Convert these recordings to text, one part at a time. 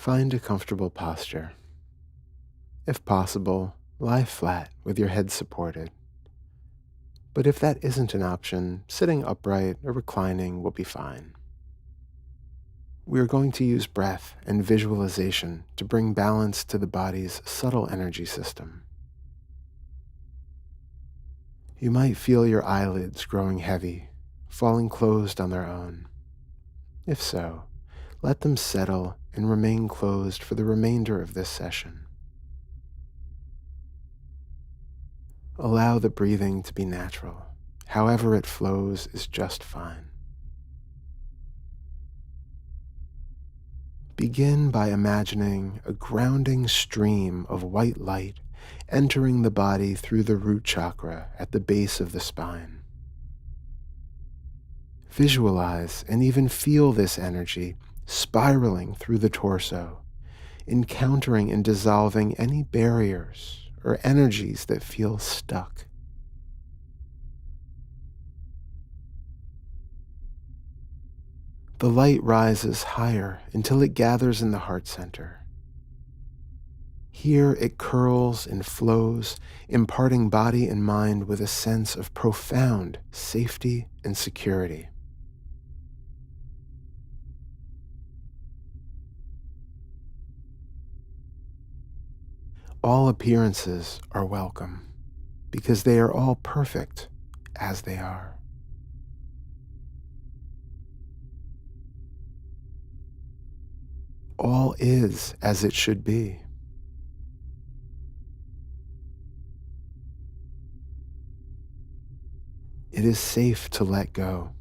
Find a comfortable posture. If possible, lie flat with your head supported. But if that isn't an option, sitting upright or reclining will be fine. We are going to use breath and visualization to bring balance to the body's subtle energy system. You might feel your eyelids growing heavy, falling closed on their own. If so, let them settle and remain closed for the remainder of this session. Allow the breathing to be natural. However it flows is just fine. Begin by imagining a grounding stream of white light entering the body through the root chakra at the base of the spine. Visualize and even feel this energy spiraling through the torso, encountering and dissolving any barriers or energies that feel stuck. The light rises higher until it gathers in the heart center. Here it curls and flows, imparting body and mind with a sense of profound safety and security. All appearances are welcome, because they are all perfect as they are. All is as it should be. It is safe to let go.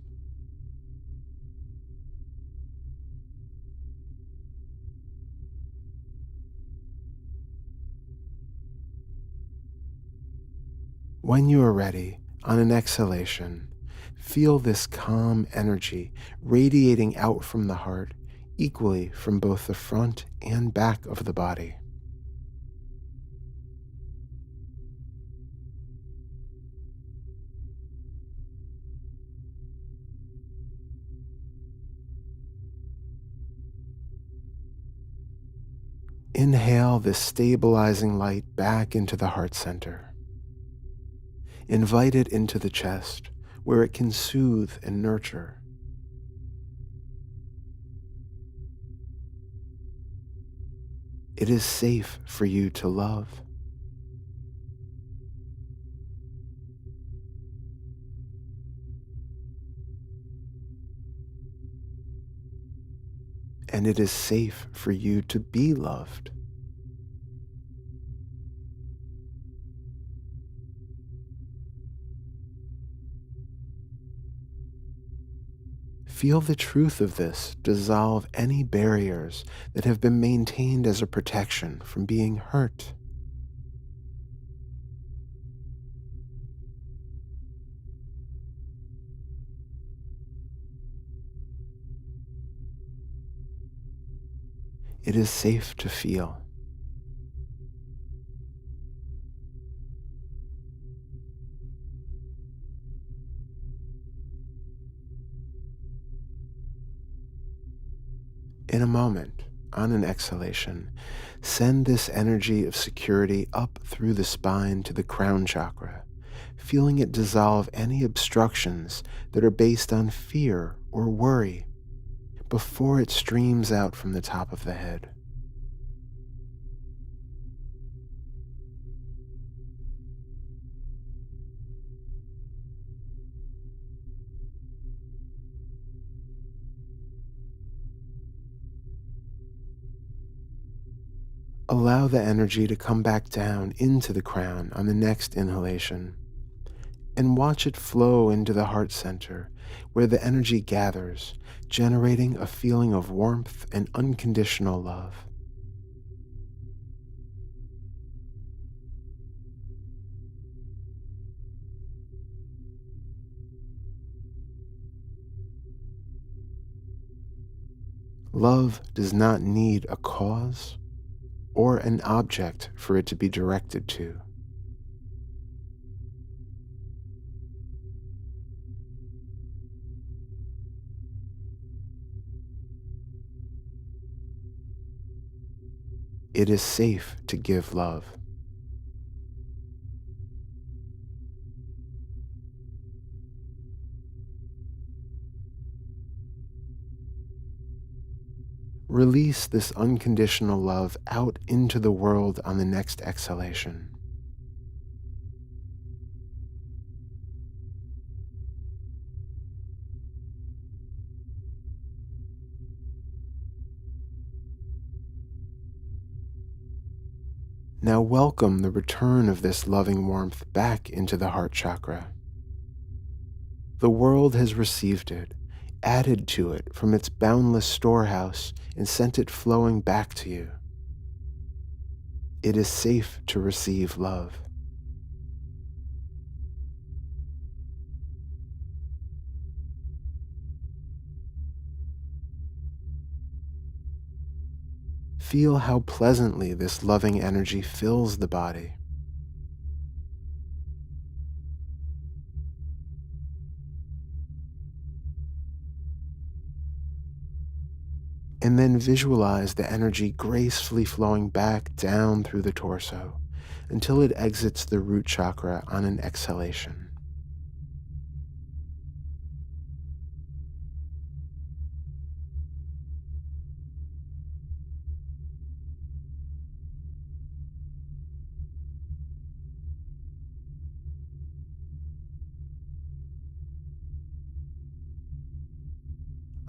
When you are ready, on an exhalation, feel this calm energy radiating out from the heart equally from both the front and back of the body. Inhale this stabilizing light back into the heart center. Invite it into the chest, where it can soothe and nurture. It is safe for you to love. And it is safe for you to be loved. Feel the truth of this dissolve any barriers that have been maintained as a protection from being hurt. It is safe to feel. In a moment, on an exhalation, send this energy of security up through the spine to the crown chakra, feeling it dissolve any obstructions that are based on fear or worry before it streams out from the top of the head. Allow the energy to come back down into the crown on the next inhalation, and watch it flow into the heart center, where the energy gathers, generating a feeling of warmth and unconditional love. Love does not need a cause or an object for it to be directed to. It is safe to give love. Release this unconditional love out into the world on the next exhalation. Now welcome the return of this loving warmth back into the heart chakra. The world has received it, added to it from its boundless storehouse, and sent it flowing back to you. It is safe to receive love. Feel how pleasantly this loving energy fills the body. And then visualize the energy gracefully flowing back down through the torso until it exits the root chakra on an exhalation.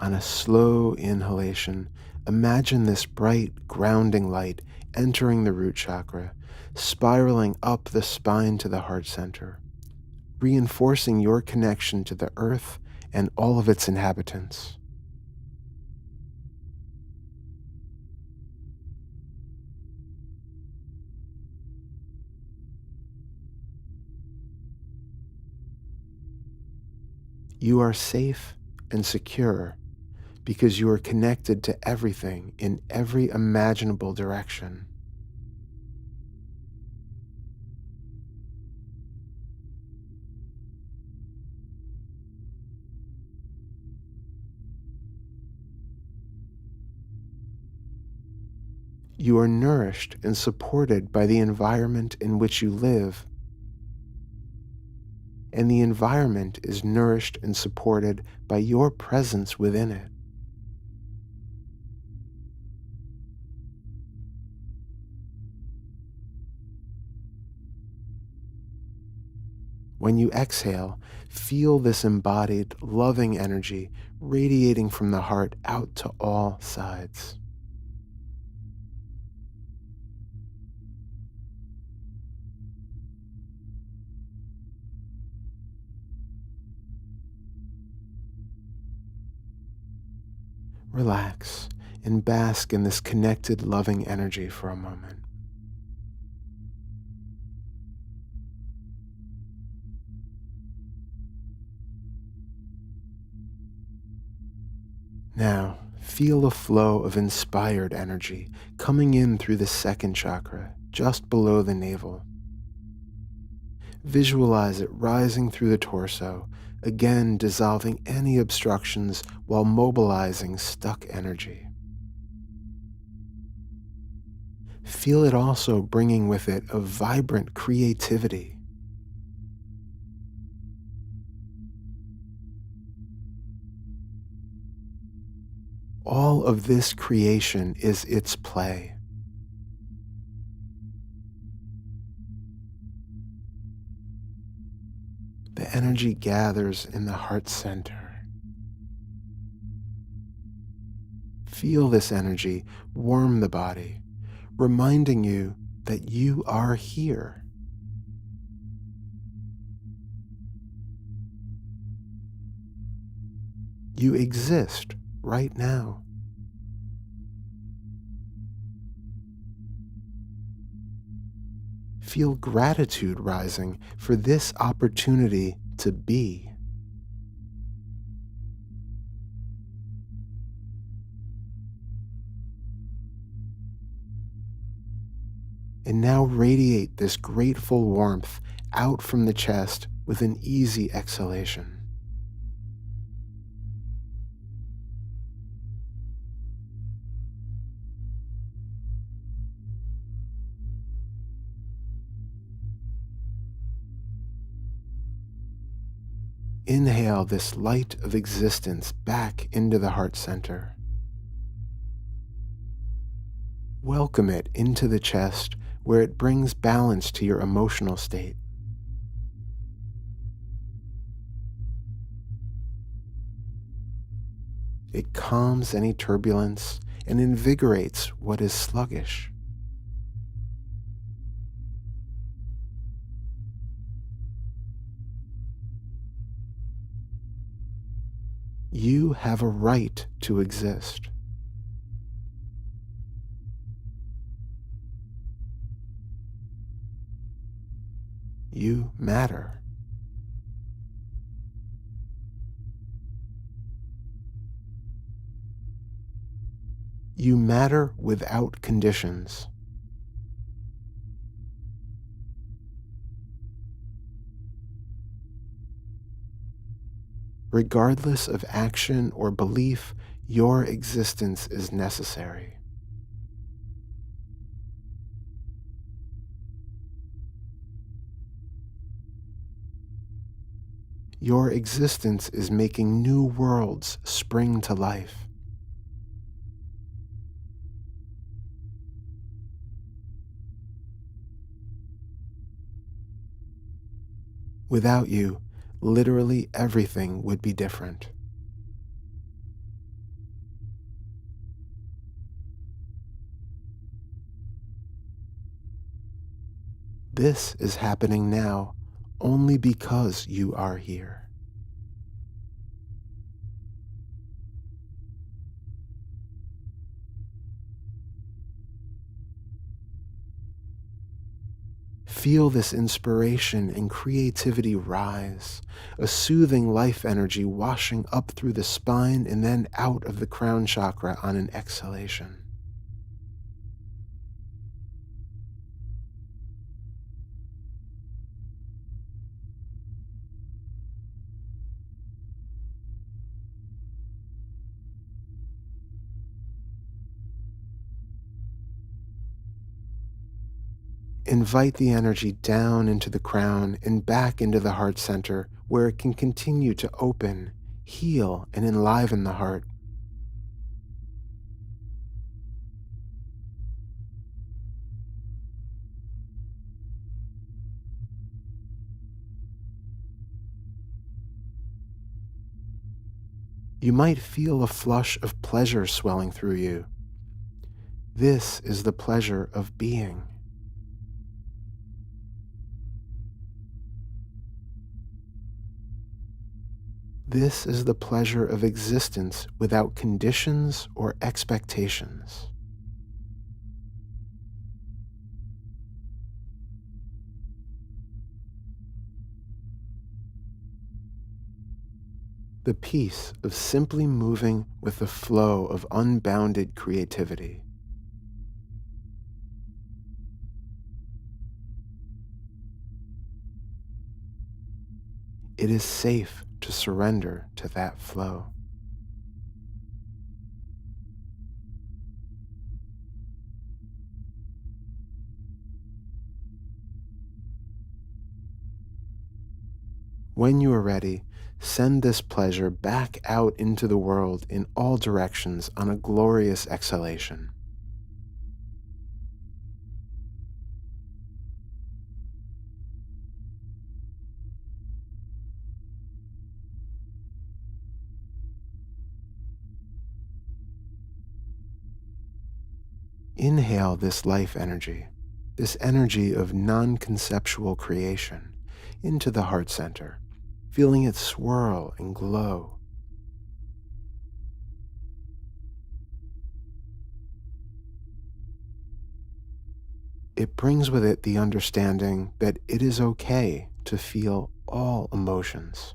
On a slow inhalation, imagine this bright, grounding light entering the root chakra, spiraling up the spine to the heart center, reinforcing your connection to the earth and all of its inhabitants. You are safe and secure because you are connected to everything in every imaginable direction. You are nourished and supported by the environment in which you live, and the environment is nourished and supported by your presence within it. When you exhale, feel this embodied, loving energy radiating from the heart out to all sides. Relax and bask in this connected, loving energy for a moment. Now, feel a flow of inspired energy coming in through the second chakra, just below the navel. Visualize it rising through the torso, again dissolving any obstructions while mobilizing stuck energy. Feel it also bringing with it a vibrant creativity. All of this creation is its play. The energy gathers in the heart center. Feel this energy warm the body, reminding you that you are here. You exist right now. Feel gratitude rising for this opportunity to be. And now radiate this grateful warmth out from the chest with an easy exhalation. inhale this light of existence back into the heart center. Welcome it into the chest where it brings balance to your emotional state. It calms any turbulence and invigorates what is sluggish. You have a right to exist. You matter. You matter without conditions. Regardless of action or belief, your existence is necessary. Your existence is making new worlds spring to life. Without you, literally everything would be different. This is happening now only because you are here. Feel this inspiration and creativity rise, a soothing life energy washing up through the spine and then out of the crown chakra on an exhalation. Invite the energy down into the crown and back into the heart center where it can continue to open, heal, and enliven the heart. You might feel a flush of pleasure swelling through you. This is the pleasure of being. This is the pleasure of existence without conditions or expectations. The peace of simply moving with the flow of unbounded creativity. It is safe to surrender to that flow. When you are ready, send this pleasure back out into the world in all directions on a glorious exhalation. Inhale this life energy, this energy of non-conceptual creation, into the heart center, feeling it swirl and glow. It brings with it the understanding that it is okay to feel all emotions.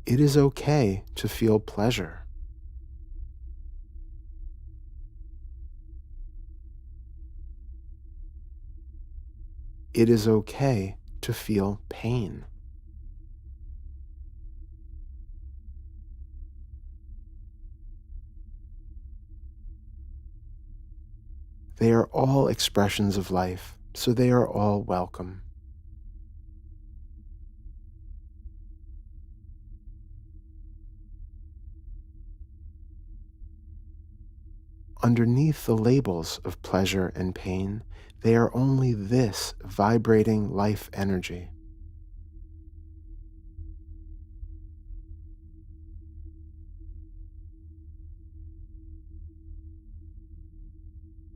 It is okay to feel pleasure. It is okay to feel pain. They are all expressions of life so they are all welcome. Underneath the labels of pleasure and pain, they are only this vibrating life energy.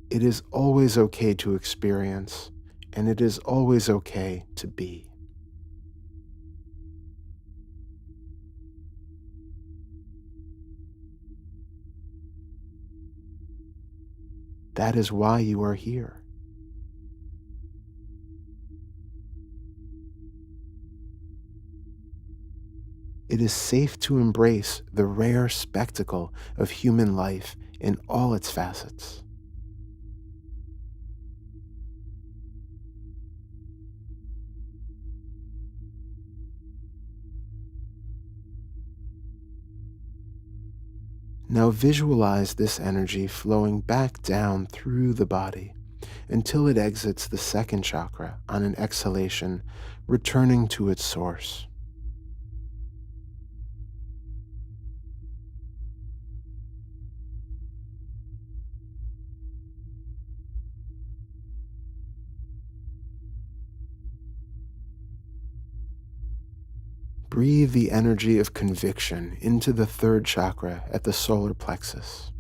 It is always okay to experience, and it is always okay to be. That is why you are here. It is safe to embrace the rare spectacle of human life in all its facets. Now visualize this energy flowing back down through the body until it exits the second chakra on an exhalation, returning to its source. Breathe the energy of conviction into the third chakra at the solar plexus.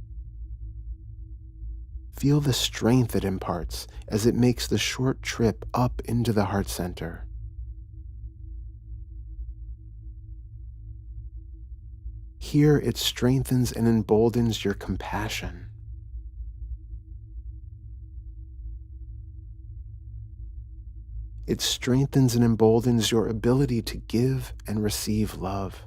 Feel the strength it imparts as it makes the short trip up into the heart center. Here it strengthens and emboldens your compassion. It strengthens and emboldens your ability to give and receive love.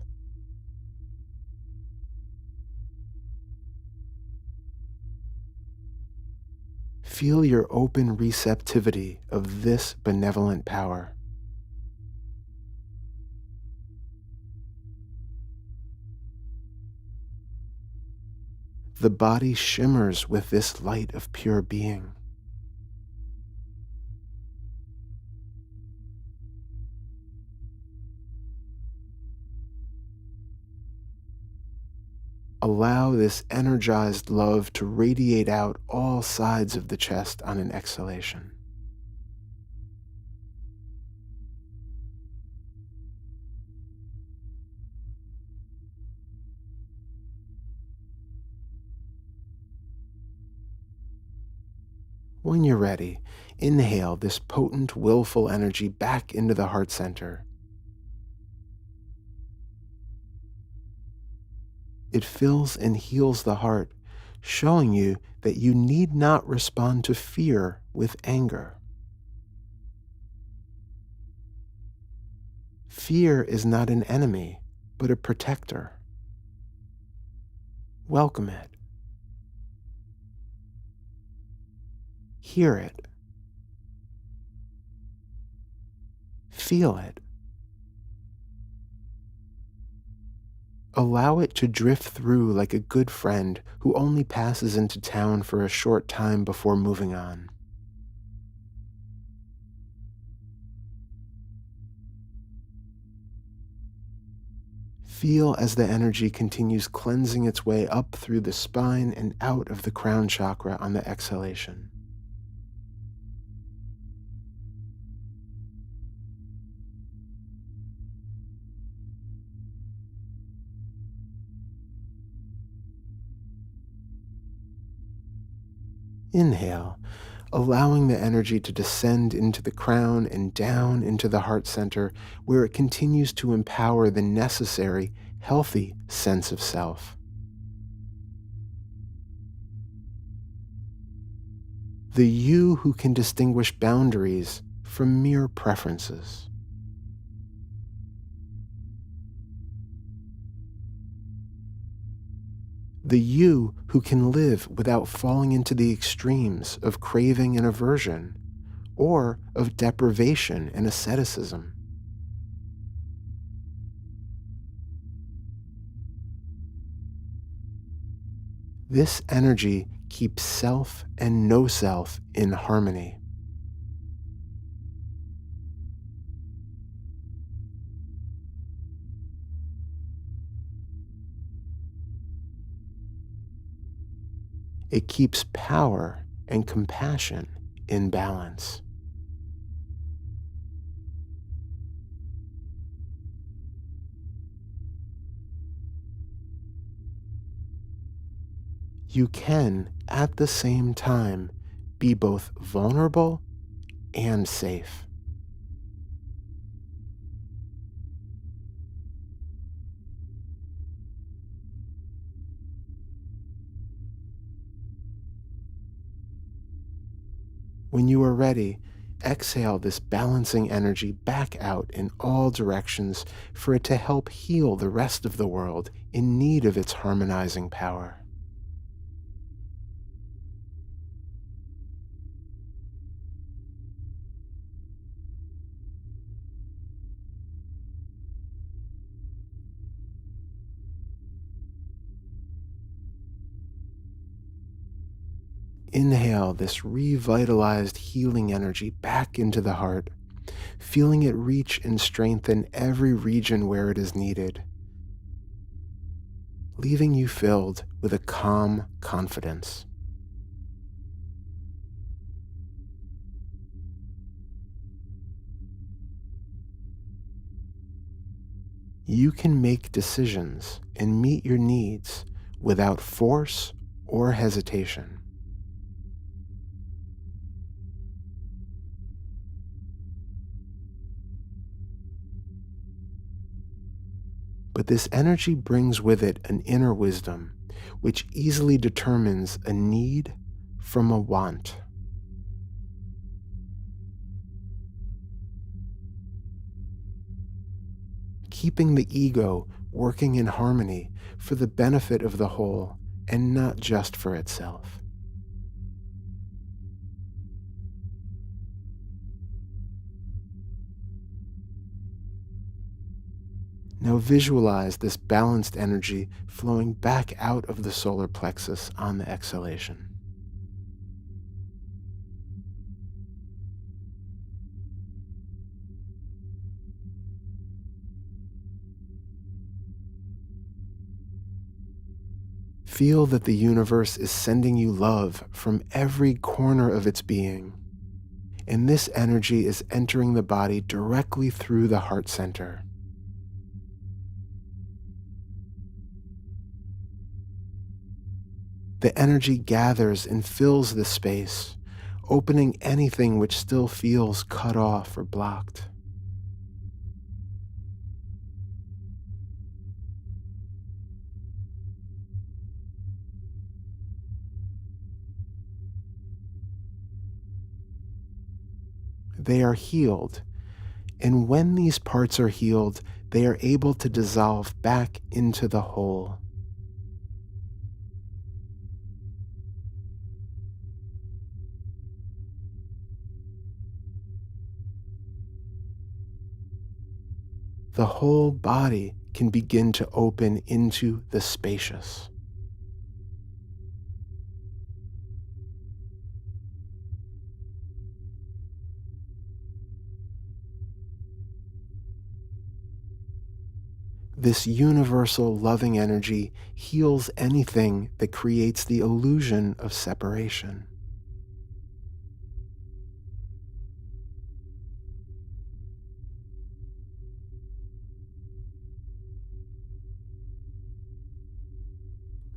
Feel your open receptivity of this benevolent power. The body shimmers with this light of pure being. Allow this energized love to radiate out all sides of the chest on an exhalation. When you're ready, inhale this potent, willful energy back into the heart center. It fills and heals the heart, showing you that you need not respond to fear with anger. Fear is not an enemy, but a protector. Welcome it. Hear it. Feel it. Allow it to drift through like a good friend who only passes into town for a short time before moving on. Feel as the energy continues cleansing its way up through the spine and out of the crown chakra on the exhalation. Inhale, allowing the energy to descend into the crown and down into the heart center, where it continues to empower the necessary, healthy sense of self. The you who can distinguish boundaries from mere preferences. The you who can live without falling into the extremes of craving and aversion, or of deprivation and asceticism. This energy keeps self and no self in harmony. It keeps power and compassion in balance. You can, at the same time, be both vulnerable and safe. When you are ready, exhale this balancing energy back out in all directions for it to help heal the rest of the world in need of its harmonizing power. Inhale this revitalized healing energy back into the heart, feeling it reach and strengthen every region where it is needed, leaving you filled with a calm confidence. You can make decisions and meet your needs without force or hesitation. But this energy brings with it an inner wisdom, which easily determines a need from a want. Keeping the ego working in harmony for the benefit of the whole and not just for itself. Now visualize this balanced energy flowing back out of the solar plexus on the exhalation. Feel that the universe is sending you love from every corner of its being, and this energy is entering the body directly through the heart center. The energy gathers and fills the space, opening anything which still feels cut off or blocked. They are healed, and when these parts are healed, they are able to dissolve back into the whole. The whole body can begin to open into the spacious. This universal loving energy heals anything that creates the illusion of separation.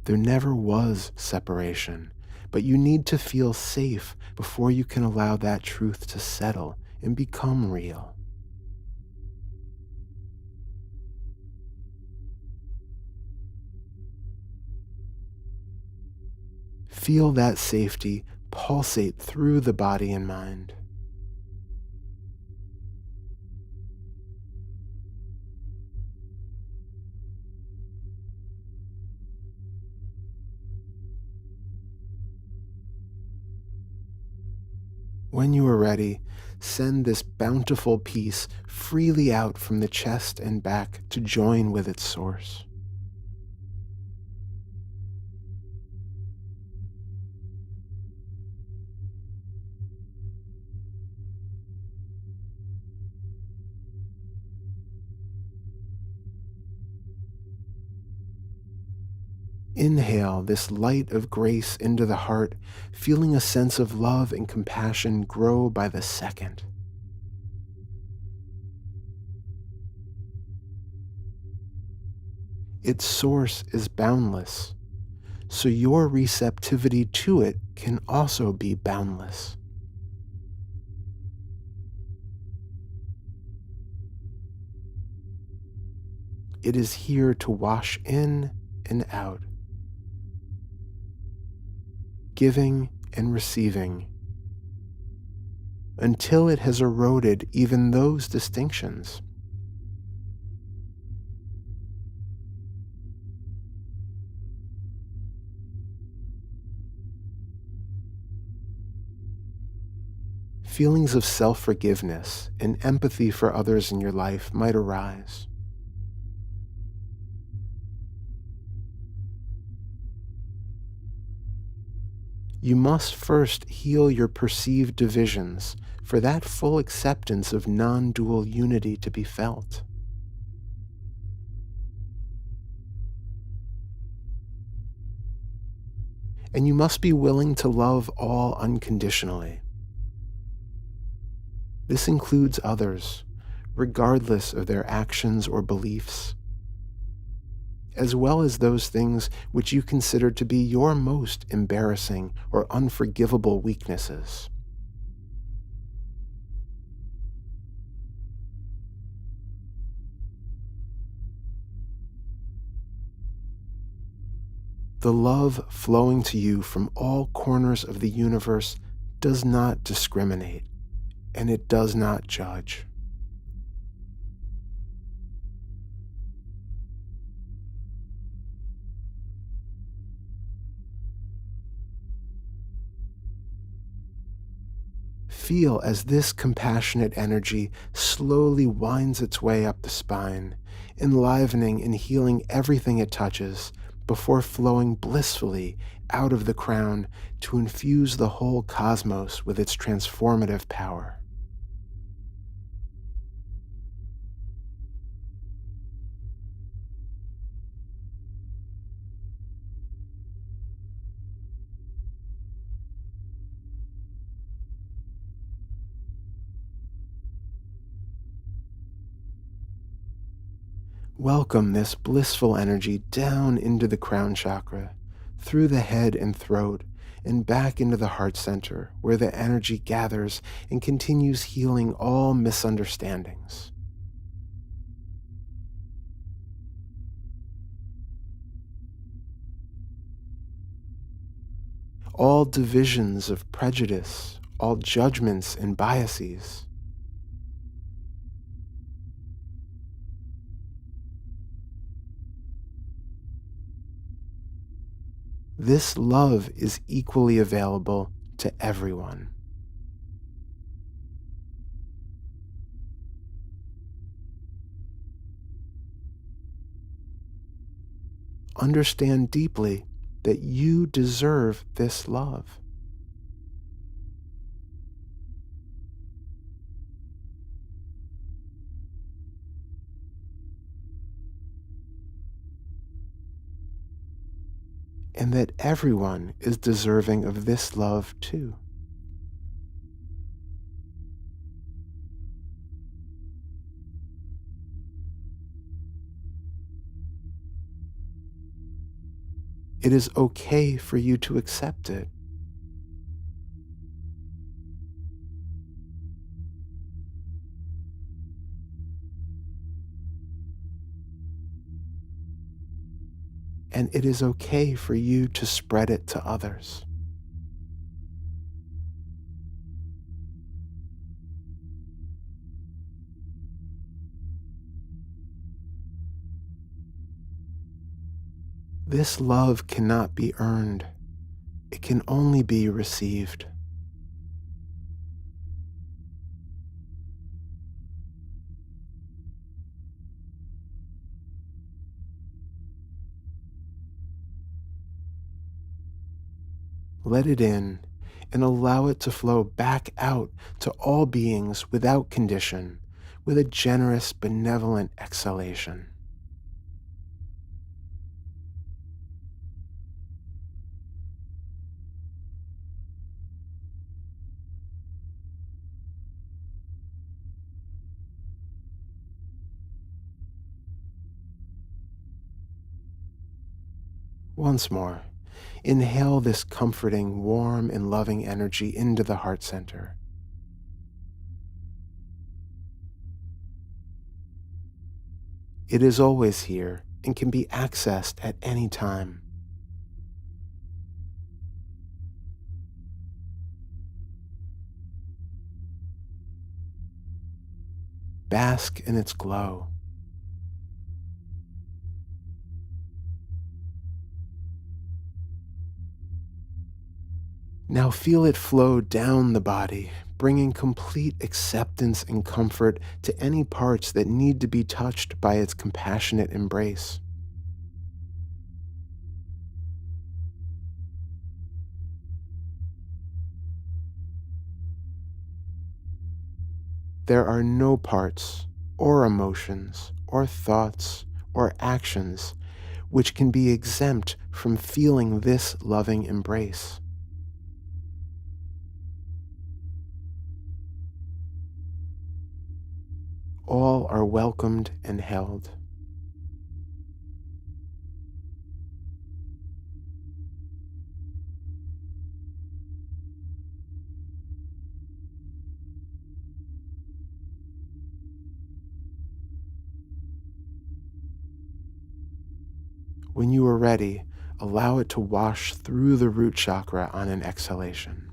There never was separation, but you need to feel safe before you can allow that truth to settle and become real. Feel that safety pulsate through the body and mind. When you are ready, send this bountiful peace freely out from the chest and back to join with its source. Inhale this light of grace into the heart, feeling a sense of love and compassion grow by the second. Its source is boundless, so your receptivity to it can also be boundless. It is here to wash in and out, giving and receiving, until it has eroded even those distinctions. Feelings of self-forgiveness and empathy for others in your life might arise. You must first heal your perceived divisions for that full acceptance of non-dual unity to be felt. And you must be willing to love all unconditionally. This includes others, regardless of their actions or beliefs, as well as those things which you consider to be your most embarrassing or unforgivable weaknesses. The love flowing to you from all corners of the universe does not discriminate, and it does not judge. Feel as this compassionate energy slowly winds its way up the spine, enlivening and healing everything it touches, before flowing blissfully out of the crown to infuse the whole cosmos with its transformative power. Welcome this blissful energy down into the crown chakra, through the head and throat, and back into the heart center, where the energy gathers and continues healing all misunderstandings. All divisions of prejudice, all judgments and biases. This love is equally available to everyone. Understand deeply that you deserve this love. And that everyone is deserving of this love too. It is okay for you to accept it. And it is okay for you to spread it to others. This love cannot be earned. It can only be received. Let it in and allow it to flow back out to all beings without condition, with a generous, benevolent exhalation. Once more, inhale this comforting, warm, and loving energy into the heart center. It is always here and can be accessed at any time. Bask in its glow. Now feel it flow down the body, bringing complete acceptance and comfort to any parts that need to be touched by its compassionate embrace. There are no parts, or emotions, or thoughts, or actions which can be exempt from feeling this loving embrace. All are welcomed and held. When you are ready, allow it to wash through the root chakra on an exhalation.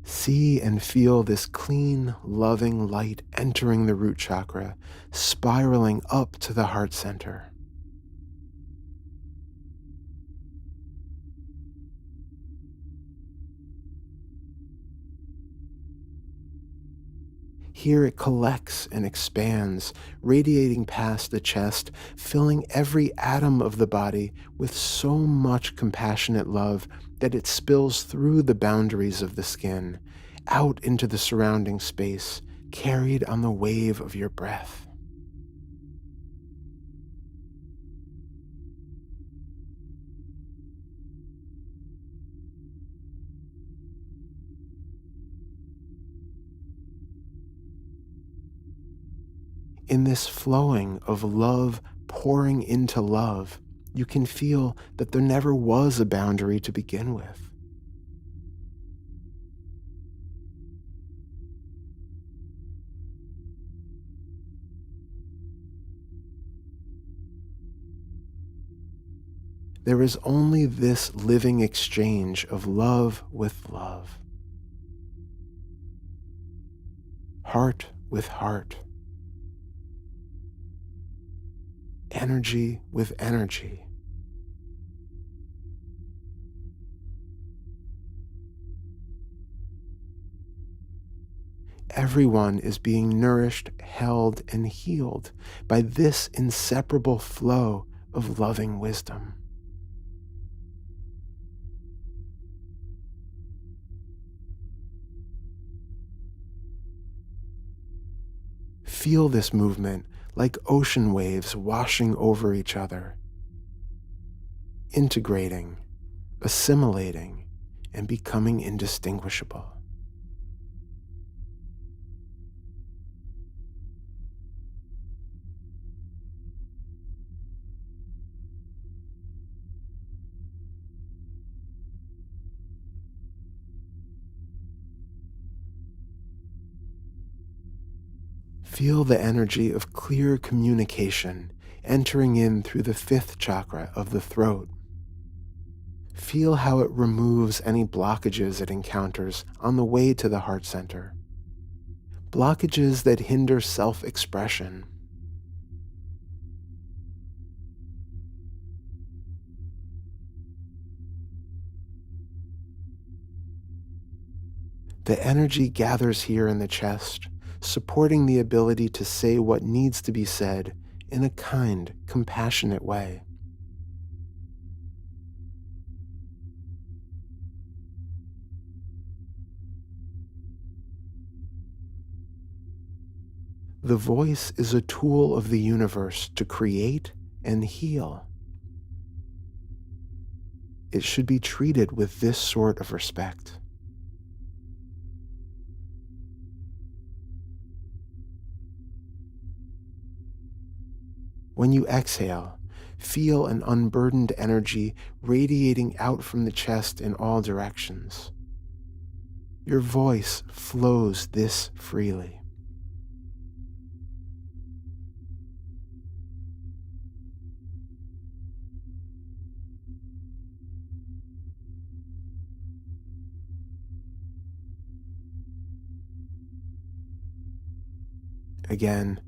See and feel this clean, loving light entering the root chakra, spiraling up to the heart center. Here it collects and expands, radiating past the chest, filling every atom of the body with so much compassionate love that it spills through the boundaries of the skin, out into the surrounding space, carried on the wave of your breath. In this flowing of love pouring into love, you can feel that there never was a boundary to begin with. There is only this living exchange of love with love, heart with heart, energy with energy. Everyone is being nourished, held, and healed by this inseparable flow of loving wisdom. Feel this movement like ocean waves washing over each other, integrating, assimilating, and becoming indistinguishable. Feel the energy of clear communication entering in through the fifth chakra of the throat. Feel how it removes any blockages it encounters on the way to the heart center. Blockages that hinder self-expression. The energy gathers here in the chest, supporting the ability to say what needs to be said in a kind, compassionate way. The voice is a tool of the universe to create and heal. it should be treated with this sort of respect. When you exhale, feel an unburdened energy radiating out from the chest in all directions. Your voice flows this freely. Again,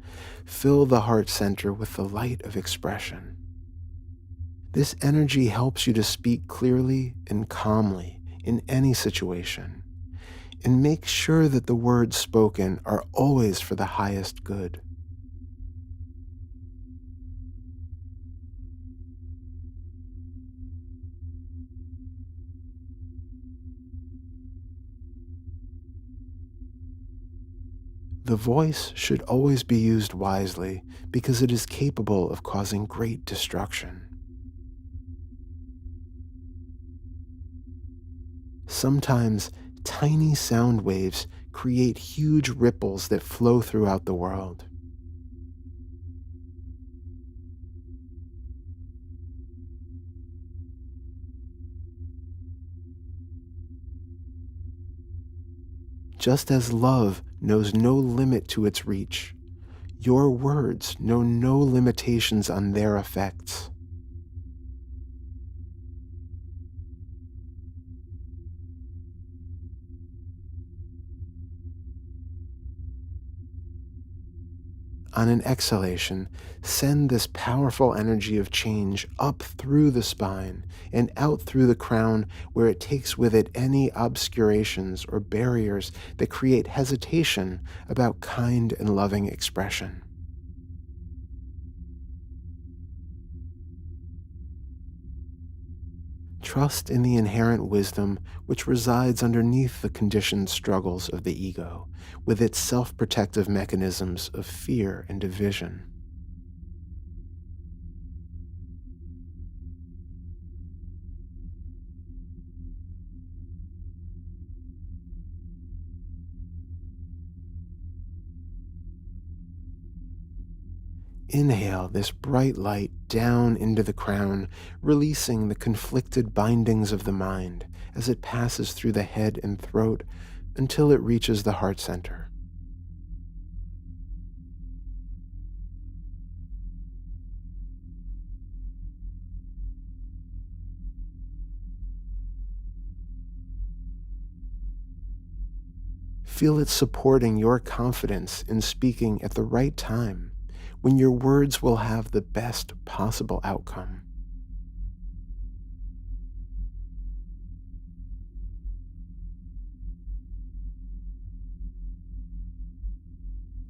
fill the heart center with the light of expression. This energy helps you to speak clearly and calmly in any situation, and make sure that the words spoken are always for the highest good. The voice should always be used wisely because it is capable of causing great destruction. Sometimes tiny sound waves create huge ripples that flow throughout the world. Just as love knows no limit to its reach, your words know no limitations on their effects. On an exhalation, send this powerful energy of change up through the spine and out through the crown, where it takes with it any obscurations or barriers that create hesitation about kind and loving expression. Trust in the inherent wisdom which resides underneath the conditioned struggles of the ego, with its self-protective mechanisms of fear and division. Inhale this bright light down into the crown, releasing the conflicted bindings of the mind as it passes through the head and throat until it reaches the heart center. Feel it supporting your confidence in speaking at the right time, when your words will have the best possible outcome.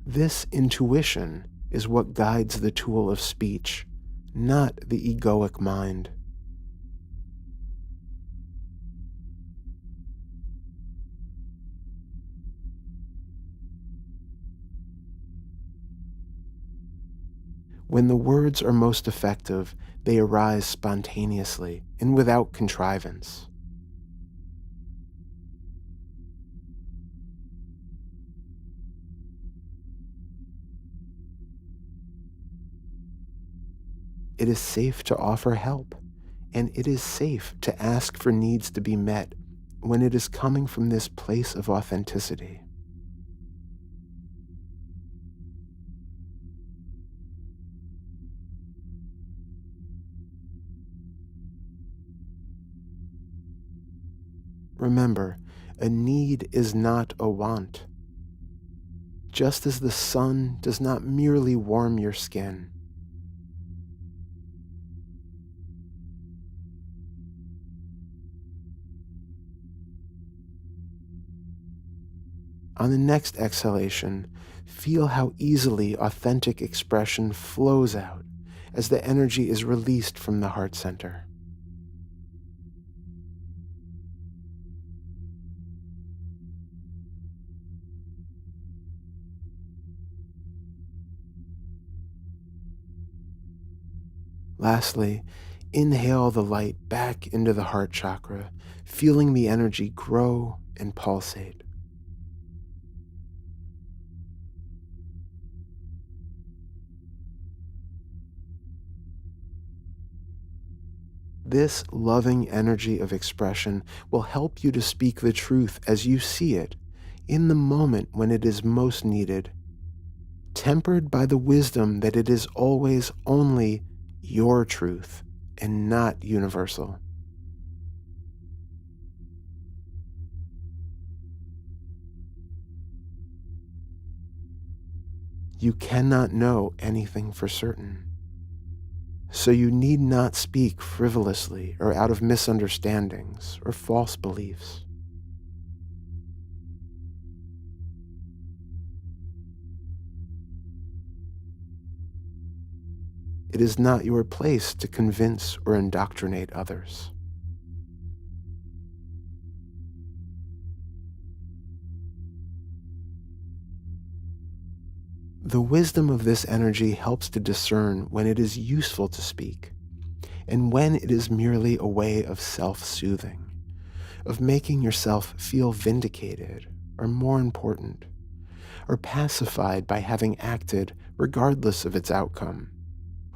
This intuition is what guides the tool of speech, not the egoic mind. When the words are most effective, they arise spontaneously and without contrivance. It is safe to offer help, and it is safe to ask for needs to be met when it is coming from this place of authenticity. Remember, a need is not a want. Just as the sun does not merely warm your skin, on the next exhalation, feel how easily authentic expression flows out as the energy is released from the heart center. Lastly, Inhale the light back into the heart chakra, feeling the energy grow and pulsate. This loving energy of expression will help you to speak the truth as you see it in the moment when it is most needed, tempered by the wisdom that it is always only your truth and not universal. You cannot know anything for certain, so you need not speak frivolously or out of misunderstandings or false beliefs. It is not your place to convince or indoctrinate others. The wisdom of this energy helps to discern when it is useful to speak and when it is merely a way of self-soothing, of making yourself feel vindicated or more important, or pacified by having acted regardless of its outcome,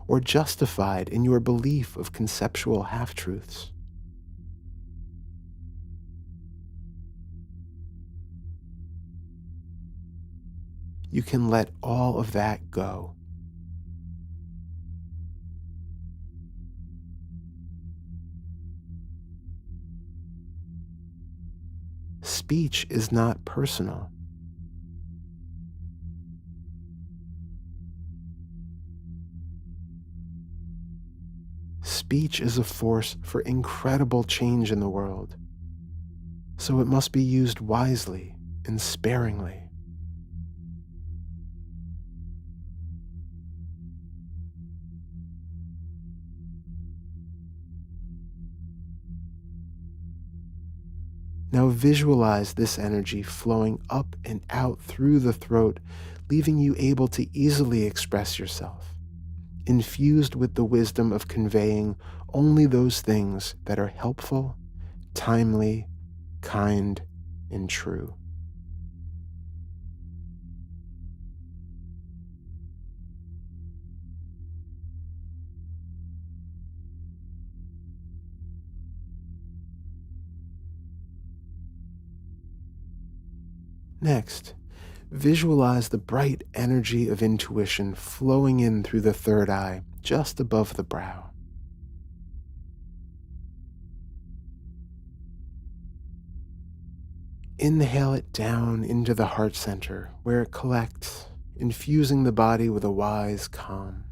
or justified in your belief of conceptual half-truths. You can let all of that go. Speech is not personal. Speech is a force for incredible change in the world, so it must be used wisely and sparingly. Now visualize this energy flowing up and out through the throat, leaving you able to easily express yourself, infused with the wisdom of conveying only those things that are helpful, timely, kind, and true. Next, visualize the bright energy of intuition flowing in through the third eye, just above the brow. Inhale it down into the heart center, where it collects, infusing the body with a wise calm.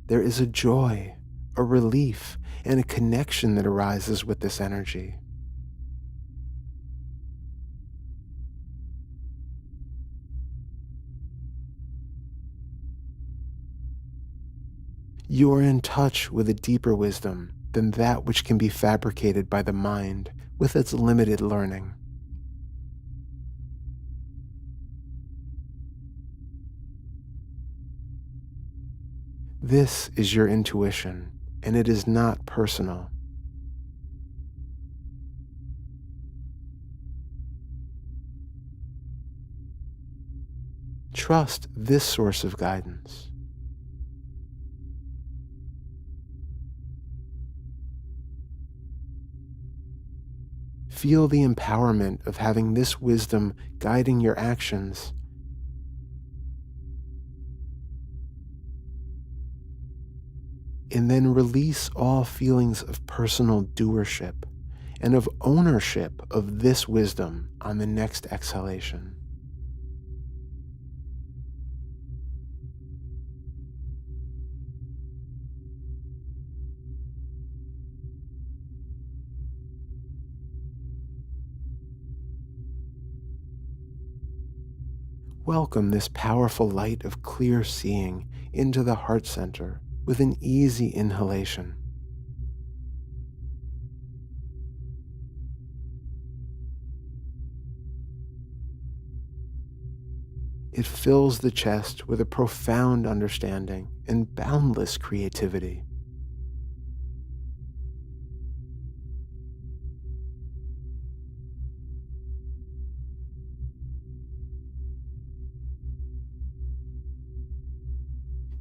There is a joy, a relief, and a connection that arises with this energy. You are in touch with a deeper wisdom than that which can be fabricated by the mind with its limited learning. This is your intuition, and it is not personal. Trust this source of guidance. Feel the empowerment of having this wisdom guiding your actions, and then release all feelings of personal doership and of ownership of this wisdom on the next exhalation. Welcome this powerful light of clear seeing into the heart center with an easy inhalation. It fills the chest with a profound understanding and boundless creativity.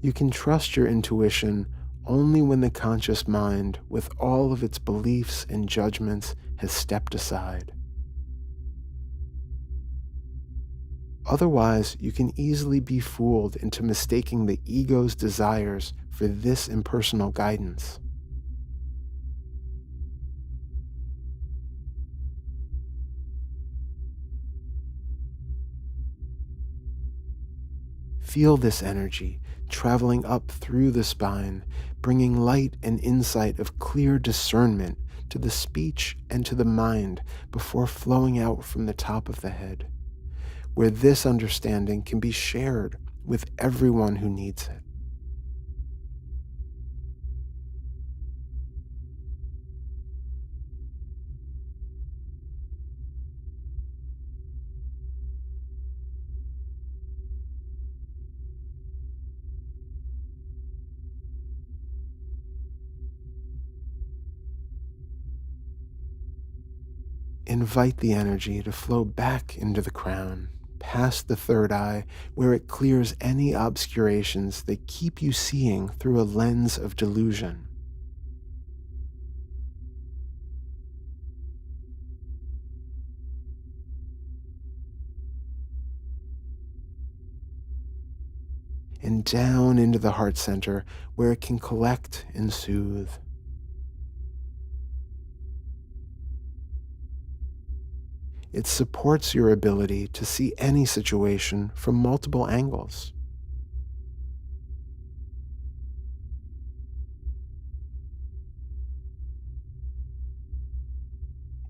You can trust your intuition only when the conscious mind, with all of its beliefs and judgments, has stepped aside. Otherwise, you can easily be fooled into mistaking the ego's desires for this impersonal guidance. Feel this energy traveling up through the spine, bringing light and insight of clear discernment to the speech and to the mind before flowing out from the top of the head, where this understanding can be shared with everyone who needs it. Invite the energy to flow back into the crown, past the third eye, where it clears any obscurations that keep you seeing through a lens of delusion. And down into the heart center, where it can collect and soothe. It supports your ability to see any situation from multiple angles.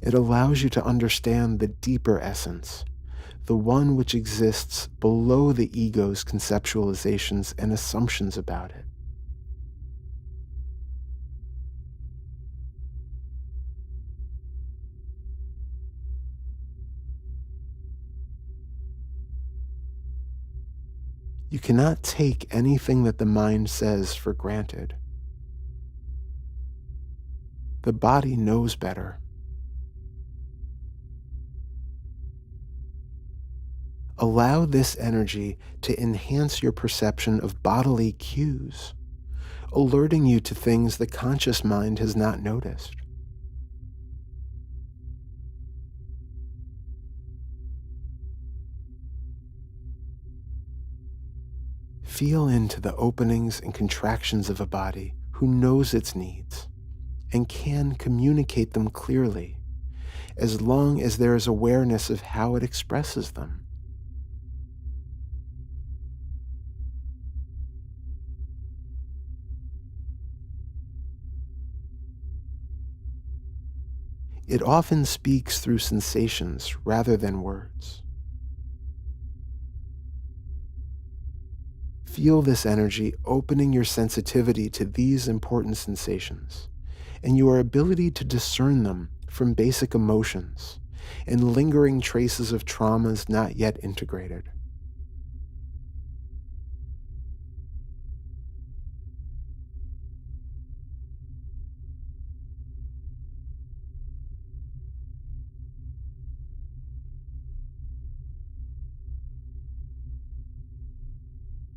It allows you to understand the deeper essence, the one which exists below the ego's conceptualizations and assumptions about it. You cannot take anything that the mind says for granted. The body knows better. Allow this energy to enhance your perception of bodily cues, alerting you to things the conscious mind has not noticed. Feel into the openings and contractions of a body who knows its needs and can communicate them clearly, as long as there is awareness of how it expresses them. It often speaks through sensations rather than words. Feel this energy opening your sensitivity to these important sensations and your ability to discern them from basic emotions and lingering traces of traumas not yet integrated.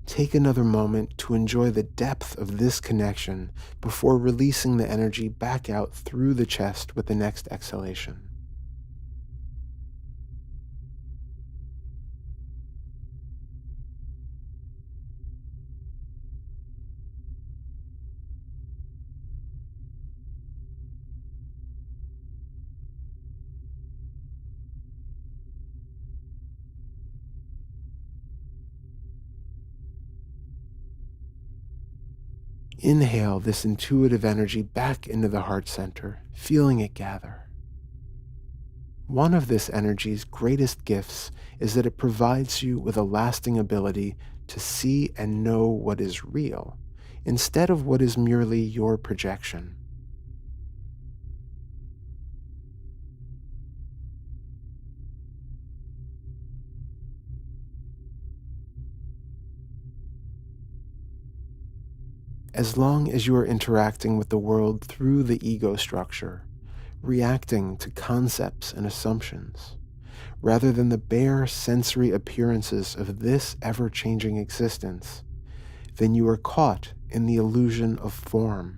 Take another moment to enjoy the depth of this connection before releasing the energy back out through the chest with the next exhalation. Inhale this intuitive energy back into the heart center, feeling it gather. One of this energy's greatest gifts is that it provides you with a lasting ability to see and know what is real, instead of what is merely your projection. as long as you are interacting with the world through the ego structure, reacting to concepts and assumptions, rather than the bare sensory appearances of this ever-changing existence, then you are caught in the illusion of form.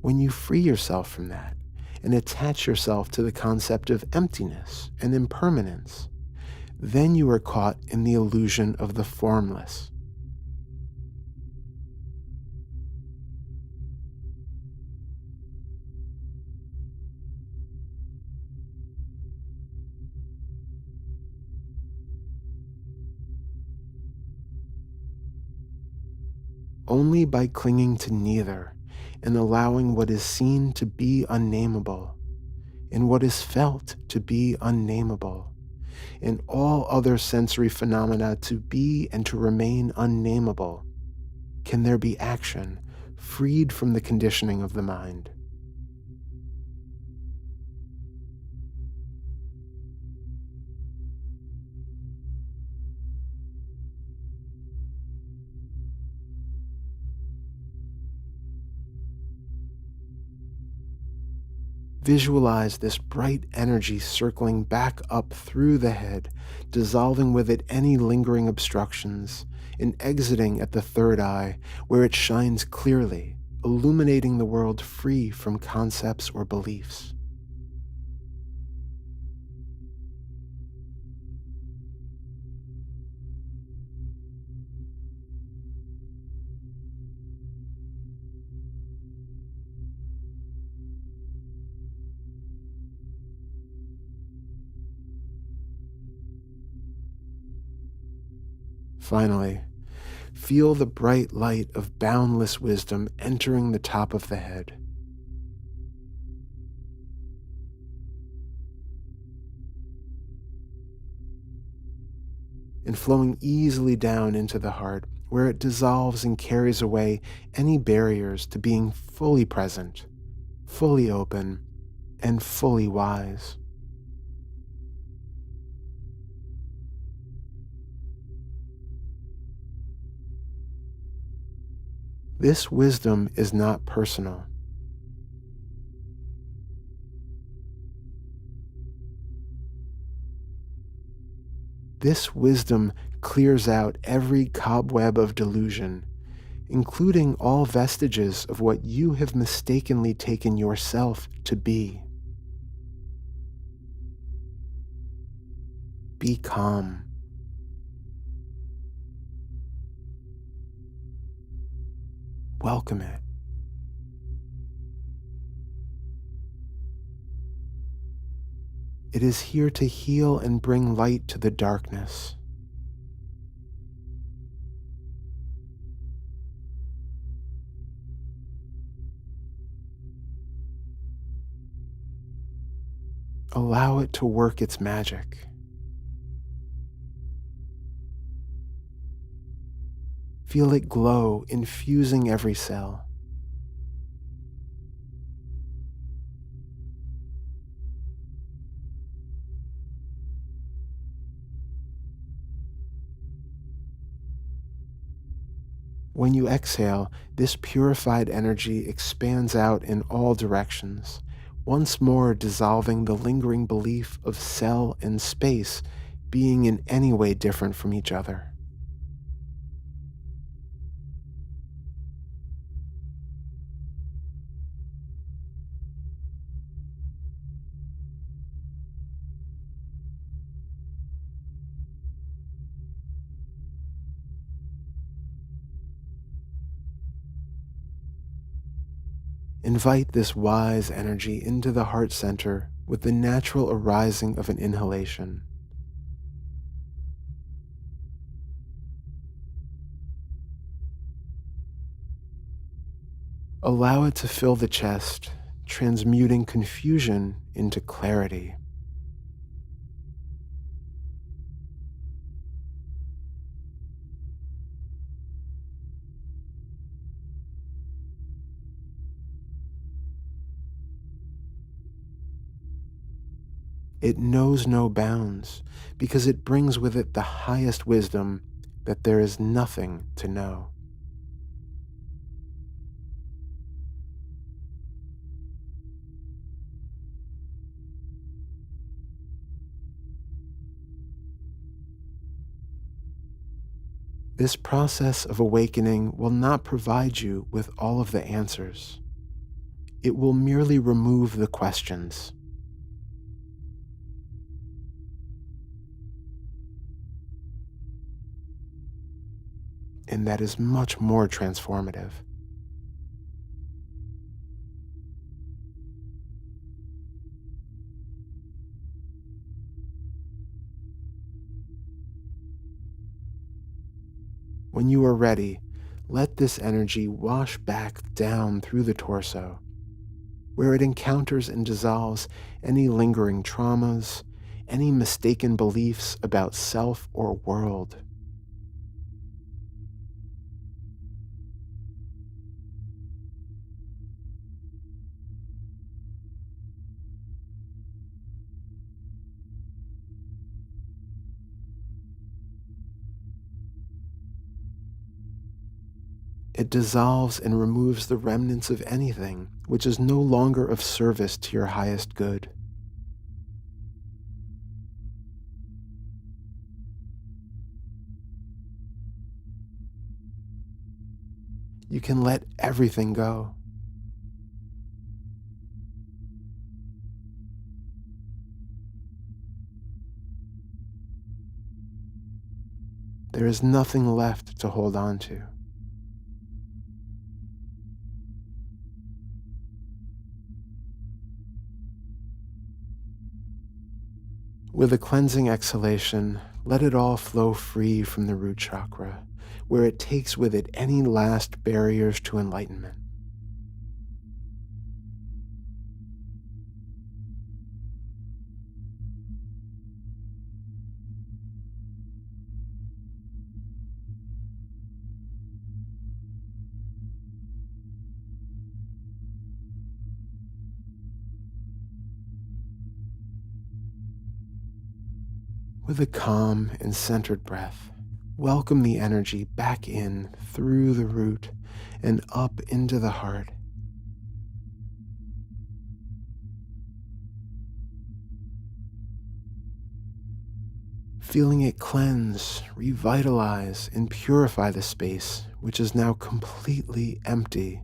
When you free yourself from that and attach yourself to the concept of emptiness and impermanence, then you are caught in the illusion of the formless. Only by clinging to neither and allowing what is seen to be unnameable and what is felt to be unnameable and all other sensory phenomena to be and to remain unnameable can there be action freed from the conditioning of the mind. Visualize this bright energy circling back up through the head, dissolving with it any lingering obstructions, and exiting at the third eye, where it shines clearly, illuminating the world free from concepts or beliefs. Finally, feel the bright light of boundless wisdom entering the top of the head. And flowing easily down into the heart, where it dissolves and carries away any barriers to being fully present, fully open, and fully wise. This wisdom is not personal. This wisdom clears out every cobweb of delusion, including all vestiges of what you have mistakenly taken yourself to be. Be calm. Welcome it. It is here to heal and bring light to the darkness. Allow it to work its magic. Feel it glow, infusing every cell. When you exhale, this purified energy expands out in all directions, once more dissolving the lingering belief of cell and space being in any way different from each other. Invite this wise energy into the heart center with the natural arising of an inhalation. Allow it to fill the chest, transmuting confusion into clarity. It knows no bounds because it brings with it the highest wisdom that there is nothing to know. This process of awakening will not provide you with all of the answers. It will merely remove the questions. And that is much more transformative. When you are ready, let this energy wash back down through the torso, where it encounters and dissolves any lingering traumas, any mistaken beliefs about self or world. It dissolves and removes the remnants of anything which is no longer of service to your highest good. You can let everything go. There is nothing left to hold on to. With a cleansing exhalation, let it all flow free from the root chakra, where it takes with it any last barriers to enlightenment. With a calm and centered breath, welcome the energy back in through the root and up into the heart. Feeling it cleanse, revitalize, and purify the space, which is now completely empty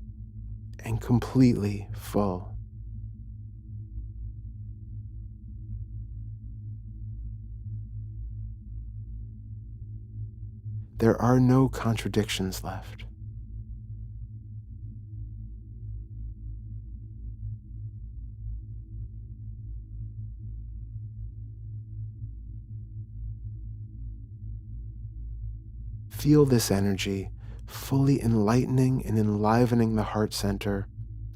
and completely full. There are no contradictions left. Feel this energy fully enlightening and enlivening the heart center,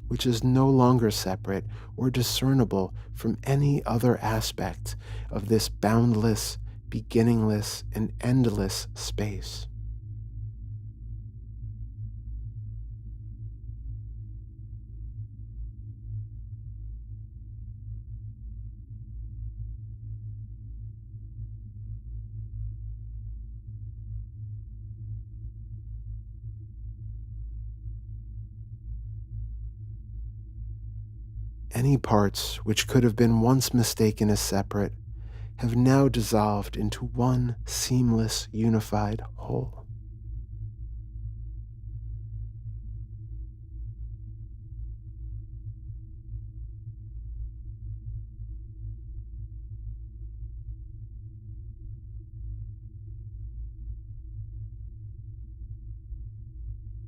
which is no longer separate or discernible from any other aspect of this boundless, beginningless, and endless space. Any parts which could have been once mistaken as separate have now dissolved into one seamless, unified whole.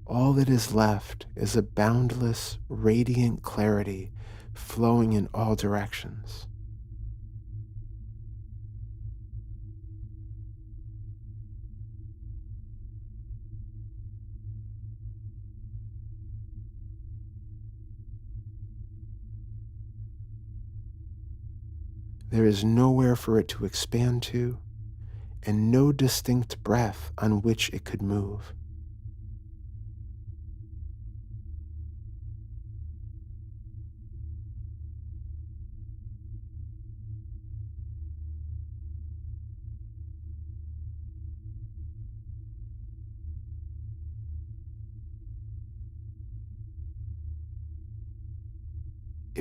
All that is left is a boundless, radiant clarity flowing in all directions. There is nowhere for it to expand to, and no distinct breath on which it could move.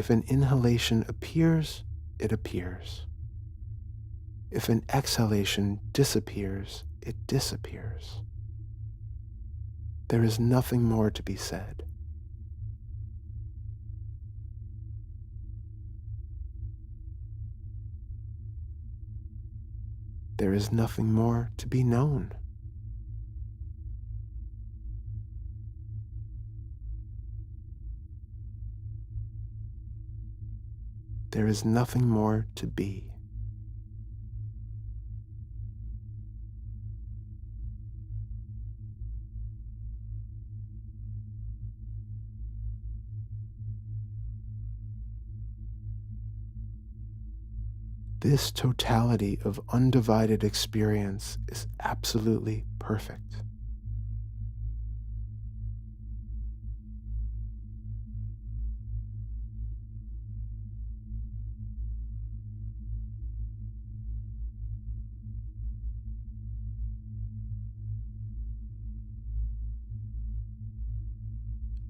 If an inhalation appears, it appears. If an exhalation disappears, it disappears. There is nothing more to be said. There is nothing more to be known. There is nothing more to be. This totality of undivided experience is absolutely perfect.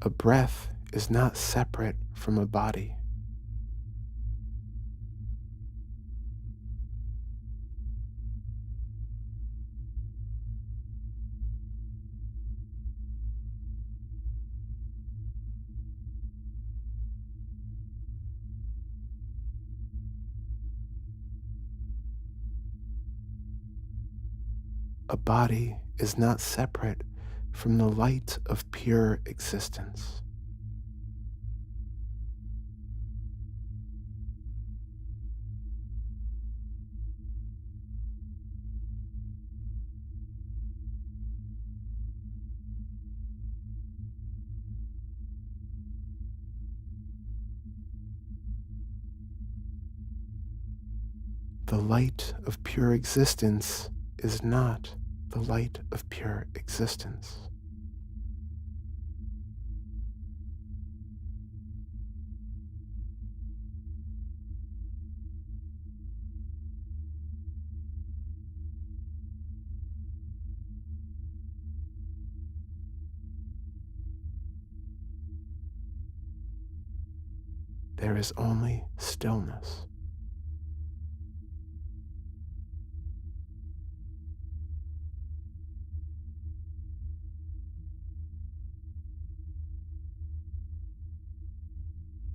A breath is not separate from a body. A body is not separate from the light of pure existence. The light of pure existence is not the light of pure existence. There is only stillness.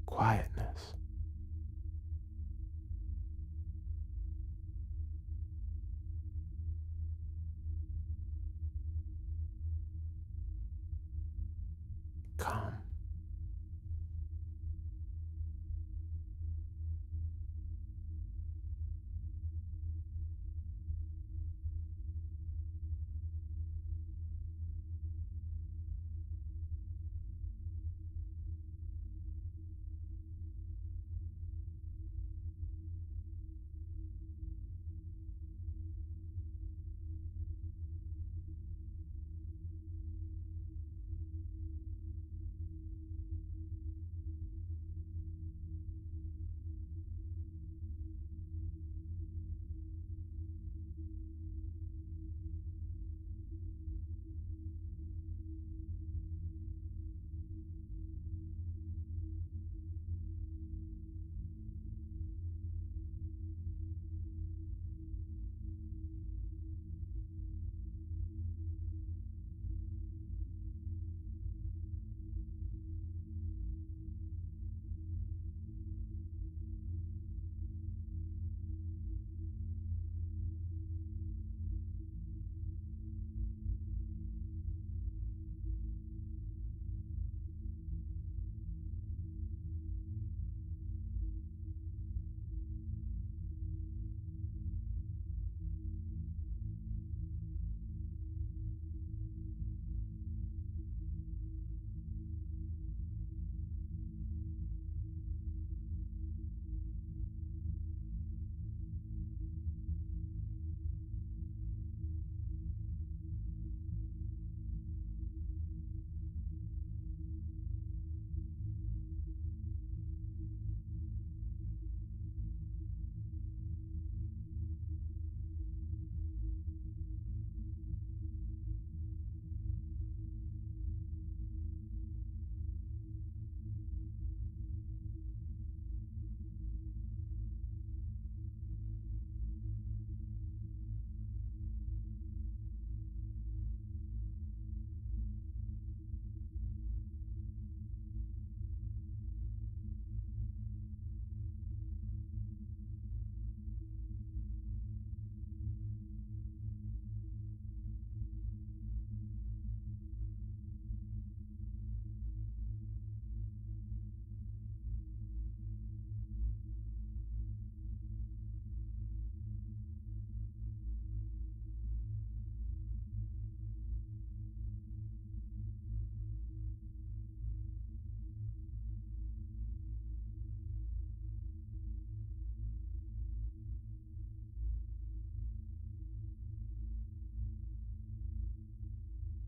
Quietness. Calm.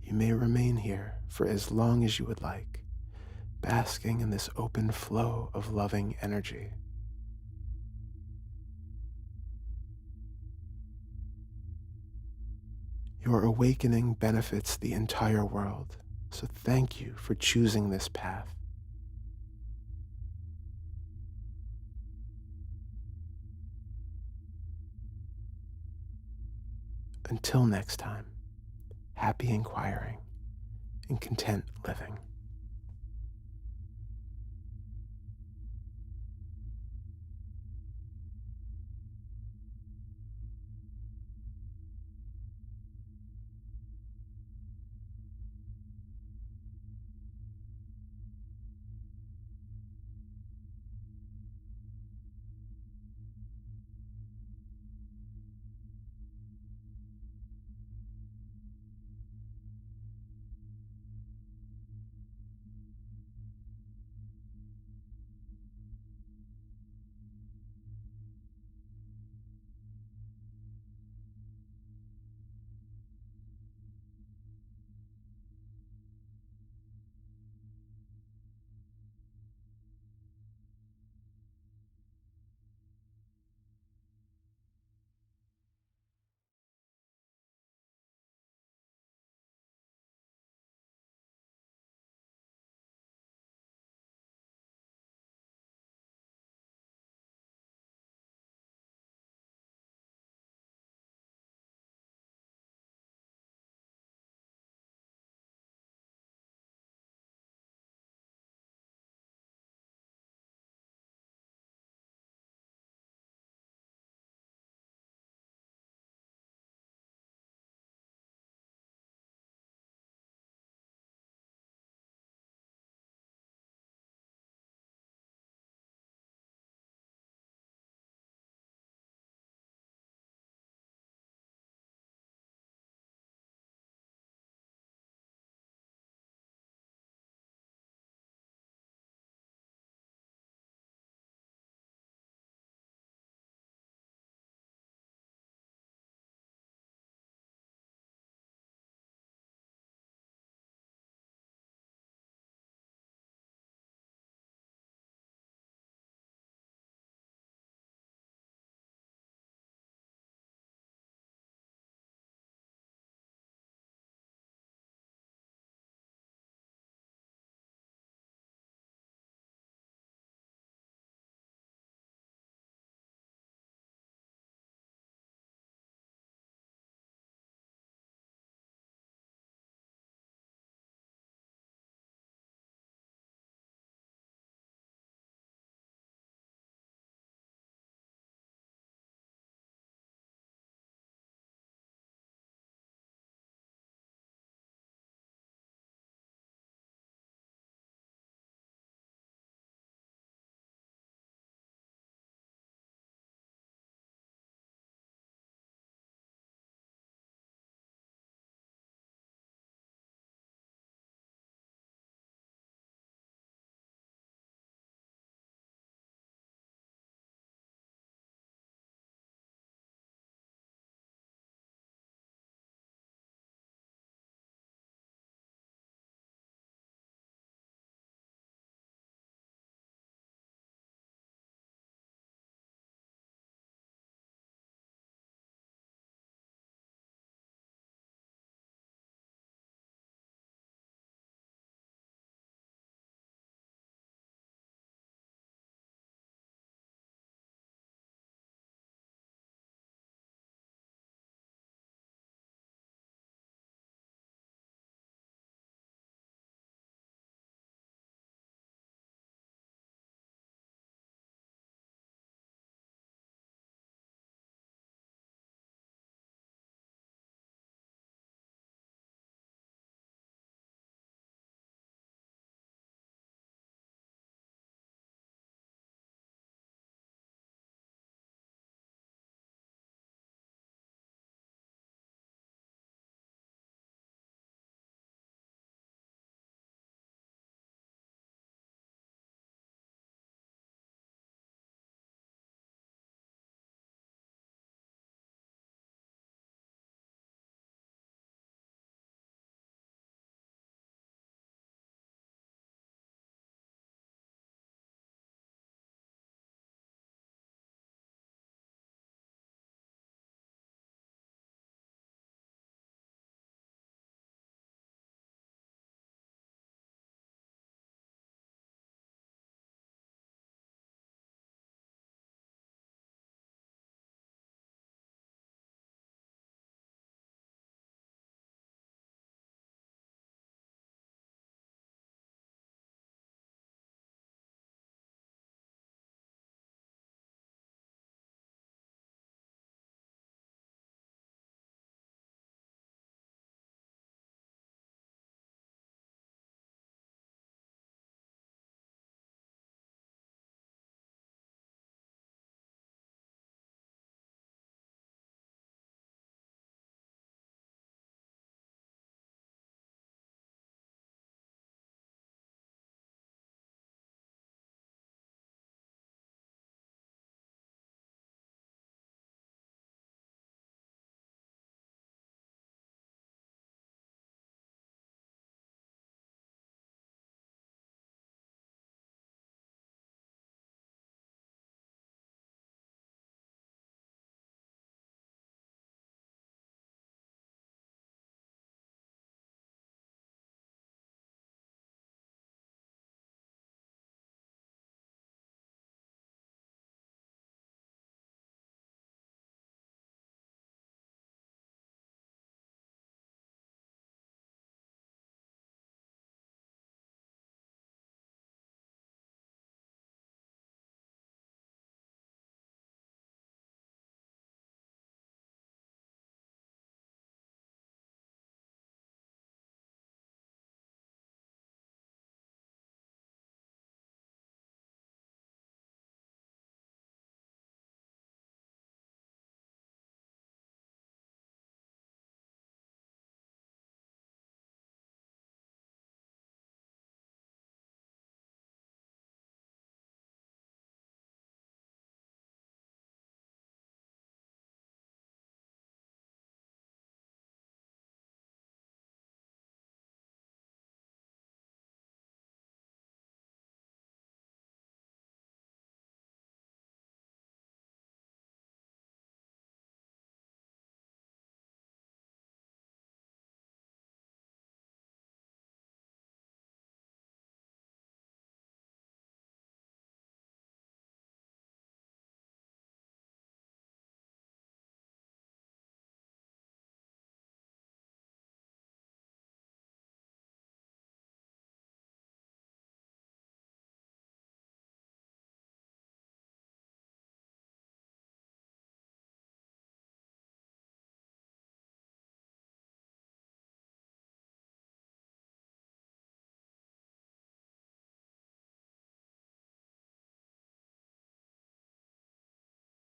you may remain here for as long as you would like, basking in this open flow of loving energy. Your awakening benefits the entire world, so thank you for choosing this path. Until next time, happy inquiring and content living.